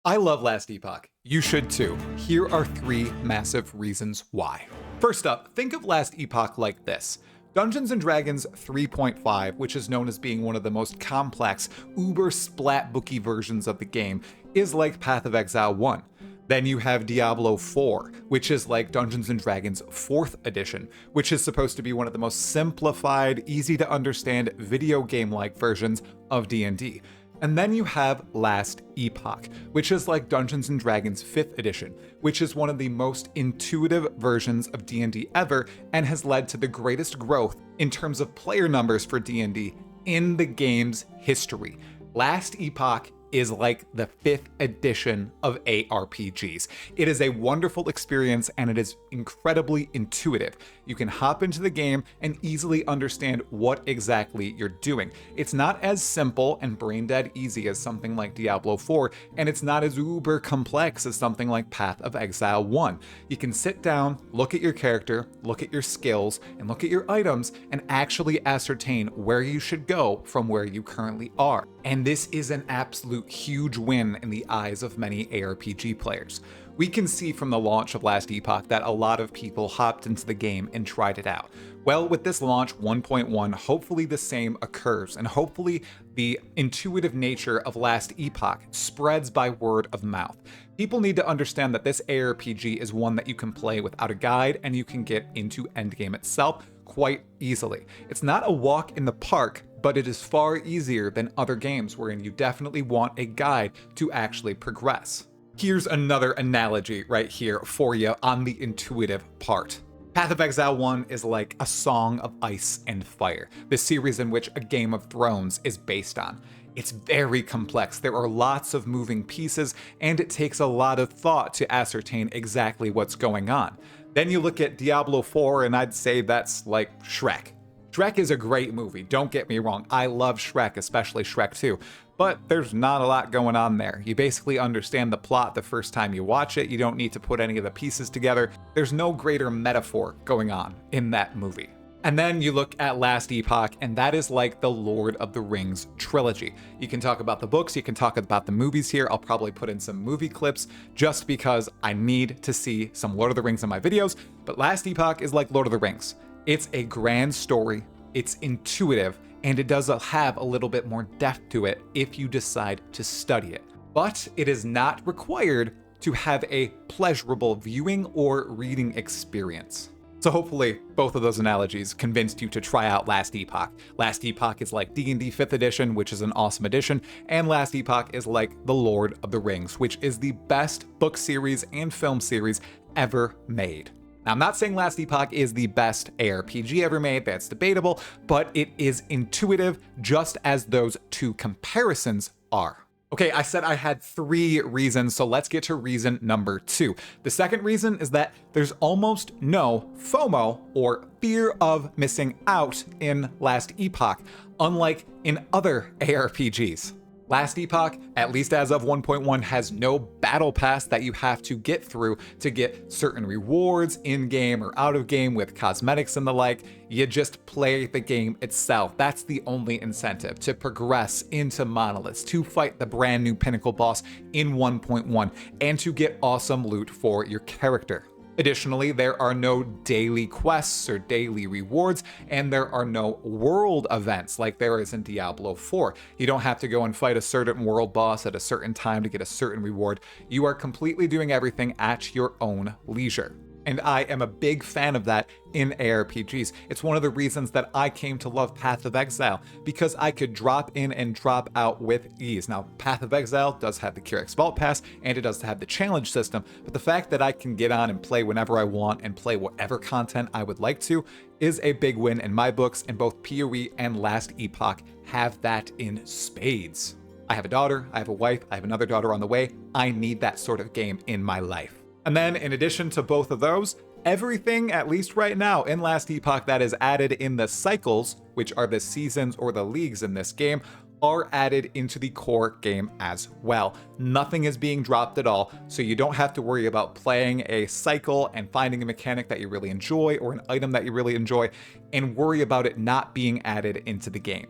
I love Last Epoch. You should too. Here are 3 massive reasons why. First up, think of Last Epoch like this. Dungeons & Dragons 3.5, which is known as being one of the most complex, uber splat booky versions of the game, is like Path of Exile 1. Then you have Diablo 4, which is like Dungeons & Dragons 4th edition, which is supposed to be one of the most simplified, easy to understand video game-like versions of D&D. And then you have Last Epoch, which is like Dungeons & Dragons 5th edition, which is one of the most intuitive versions of D&D ever and has led to the greatest growth in terms of player numbers for D&D in the game's history. Last Epoch is like the 5th edition of ARPGs. It is a wonderful experience and it is incredibly intuitive. You can hop into the game and easily understand what exactly you're doing. It's not as simple and brain dead easy as something like Diablo 4, and it's not as uber complex as something like Path of Exile 1. You can sit down, look at your character, look at your skills, and look at your items and actually ascertain where you should go from where you currently are. And this is an absolute huge win in the eyes of many ARPG players. We can see from the launch of Last Epoch that a lot of people hopped into the game and tried it out. Well, with this launch 1.1, hopefully the same occurs, and hopefully the intuitive nature of Last Epoch spreads by word of mouth. People need to understand that this ARPG is one that you can play without a guide and you can get into endgame itself quite easily. It's not a walk in the park, but it is far easier than other games wherein you definitely want a guide to actually progress. Here's another analogy right here for you on the intuitive part. Path of Exile 1 is like a song of ice and fire, the series in which a Game of Thrones is based on. It's very complex, there are lots of moving pieces, and it takes a lot of thought to ascertain exactly what's going on. Then you look at Diablo 4, and I'd say that's like Shrek. Shrek is a great movie, don't get me wrong. I love Shrek, especially Shrek 2. But there's not a lot going on there. You basically understand the plot the first time you watch it. You don't need to put any of the pieces together. There's no greater metaphor going on in that movie. And then you look at Last Epoch, and that is like the Lord of the Rings trilogy. You can talk about the books, you can talk about the movies here. I'll probably put in some movie clips just because I need to see some Lord of the Rings in my videos. But Last Epoch is like Lord of the Rings. It's a grand story, it's intuitive, and it does have a little bit more depth to it if you decide to study it. But it is not required to have a pleasurable viewing or reading experience. So hopefully both of those analogies convinced you to try out Last Epoch. Last Epoch is like D&D 5th edition, which is an awesome edition, and Last Epoch is like The Lord of the Rings, which is the best book series and film series ever made. Now, I'm not saying Last Epoch is the best ARPG ever made, that's debatable, but it is intuitive just as those 2 comparisons are. Okay, I said I had 3 reasons, so let's get to reason number 2. The second reason is that there's almost no FOMO, or fear of missing out, in Last Epoch, unlike in other ARPGs. Last Epoch, at least as of 1.1, has no battle pass that you have to get through to get certain rewards in-game or out-of-game with cosmetics and the like. You just play the game itself. That's the only incentive, to progress into Monoliths, to fight the brand new Pinnacle boss in 1.1, and to get awesome loot for your character. Additionally, there are no daily quests or daily rewards, and there are no world events like there is in Diablo 4. You don't have to go and fight a certain world boss at a certain time to get a certain reward. You are completely doing everything at your own leisure. And I am a big fan of that in ARPGs. It's one of the reasons that I came to love Path of Exile, because I could drop in and drop out with ease. Now, Path of Exile does have the Curax Vault Pass, and it does have the challenge system, but the fact that I can get on and play whenever I want and play whatever content I would like to is a big win in my books, and both PoE and Last Epoch have that in spades. I have a daughter, I have a wife, I have another daughter on the way. I need that sort of game in my life. And then in addition to both of those, everything, at least right now in Last Epoch, that is added in the cycles, which are the seasons or the leagues in this game, are added into the core game as well. Nothing is being dropped at all, so you don't have to worry about playing a cycle and finding a mechanic that you really enjoy or an item that you really enjoy and worry about it not being added into the game.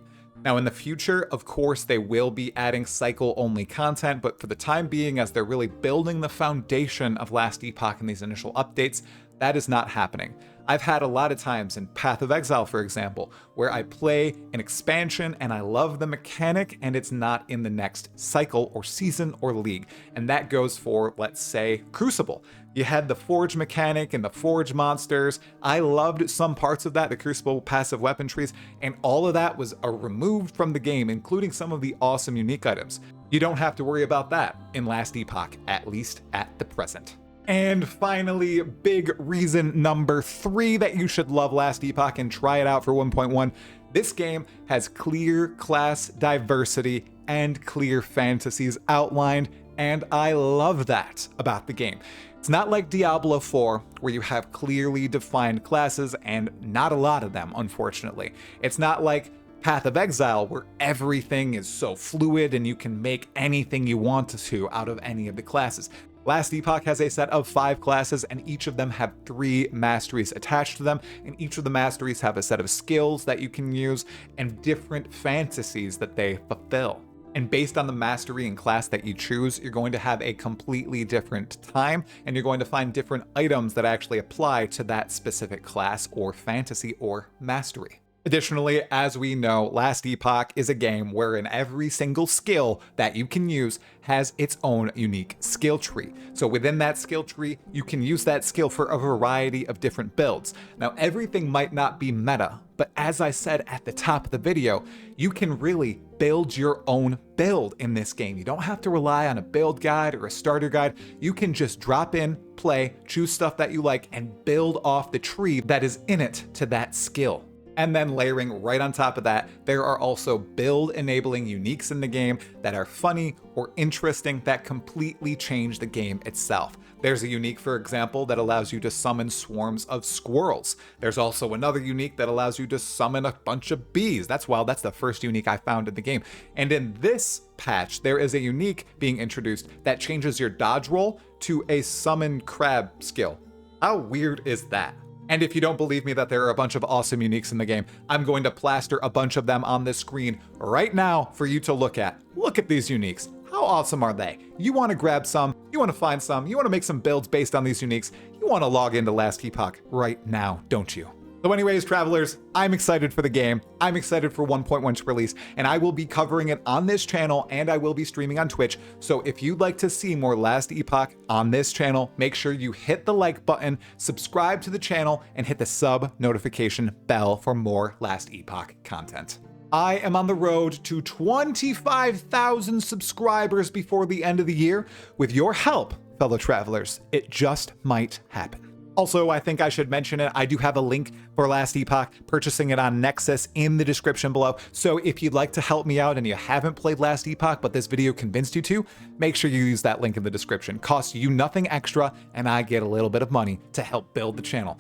Now in the future, of course, they will be adding cycle-only content, but for the time being, as they're really building the foundation of Last Epoch in these initial updates, that is not happening. I've had a lot of times in Path of Exile, for example, where I play an expansion and I love the mechanic and it's not in the next cycle or season or league. And that goes for, let's say, Crucible. You had the Forge mechanic and the Forge monsters. I loved some parts of that, the Crucible passive weapon trees, and all of that was removed from the game, including some of the awesome unique items. You don't have to worry about that in Last Epoch, at least at the present. And finally, big reason number 3 that you should love Last Epoch and try it out for 1.1. This game has clear class diversity and clear fantasies outlined, and I love that about the game. It's not like Diablo 4, where you have clearly defined classes and not a lot of them, unfortunately. It's not like Path of Exile, where everything is so fluid and you can make anything you want to out of any of the classes. Last Epoch has a set of 5 classes, and each of them have 3 masteries attached to them, and each of the masteries have a set of skills that you can use and different fantasies that they fulfill. And based on the mastery and class that you choose, you're going to have a completely different time, and you're going to find different items that actually apply to that specific class or fantasy or mastery. Additionally, as we know, Last Epoch is a game wherein every single skill that you can use has its own unique skill tree. So within that skill tree, you can use that skill for a variety of different builds. Now, everything might not be meta, but as I said at the top of the video, you can really build your own build in this game. You don't have to rely on a build guide or a starter guide. You can just drop in, play, choose stuff that you like, and build off the tree that is in it to that skill. And then layering right on top of that, there are also build-enabling uniques in the game that are funny or interesting that completely change the game itself. There's a unique, for example, that allows you to summon swarms of squirrels. There's also another unique that allows you to summon a bunch of bees. That's wild, that's the first unique I found in the game. And in this patch, there is a unique being introduced that changes your dodge roll to a summon crab skill. How weird is that? And if you don't believe me that there are a bunch of awesome uniques in the game, I'm going to plaster a bunch of them on this screen right now for you to look at. Look at these uniques. How awesome are they? You want to grab some, you want to find some, you want to make some builds based on these uniques, you want to log into Last Epoch right now, don't you? So anyways, travelers, I'm excited for the game. I'm excited for 1.1's release, and I will be covering it on this channel, and I will be streaming on Twitch. So if you'd like to see more Last Epoch on this channel, make sure you hit the like button, subscribe to the channel, and hit the sub notification bell for more Last Epoch content. I am on the road to 25,000 subscribers before the end of the year. With your help, fellow travelers, it just might happen. Also, I think I should mention it, I do have a link for Last Epoch, purchasing it on Nexus in the description below. So if you'd like to help me out and you haven't played Last Epoch, but this video convinced you to, make sure you use that link in the description. Costs you nothing extra, and I get a little bit of money to help build the channel,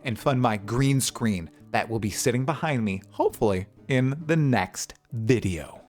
and fund my green screen that will be sitting behind me, hopefully, in the next video.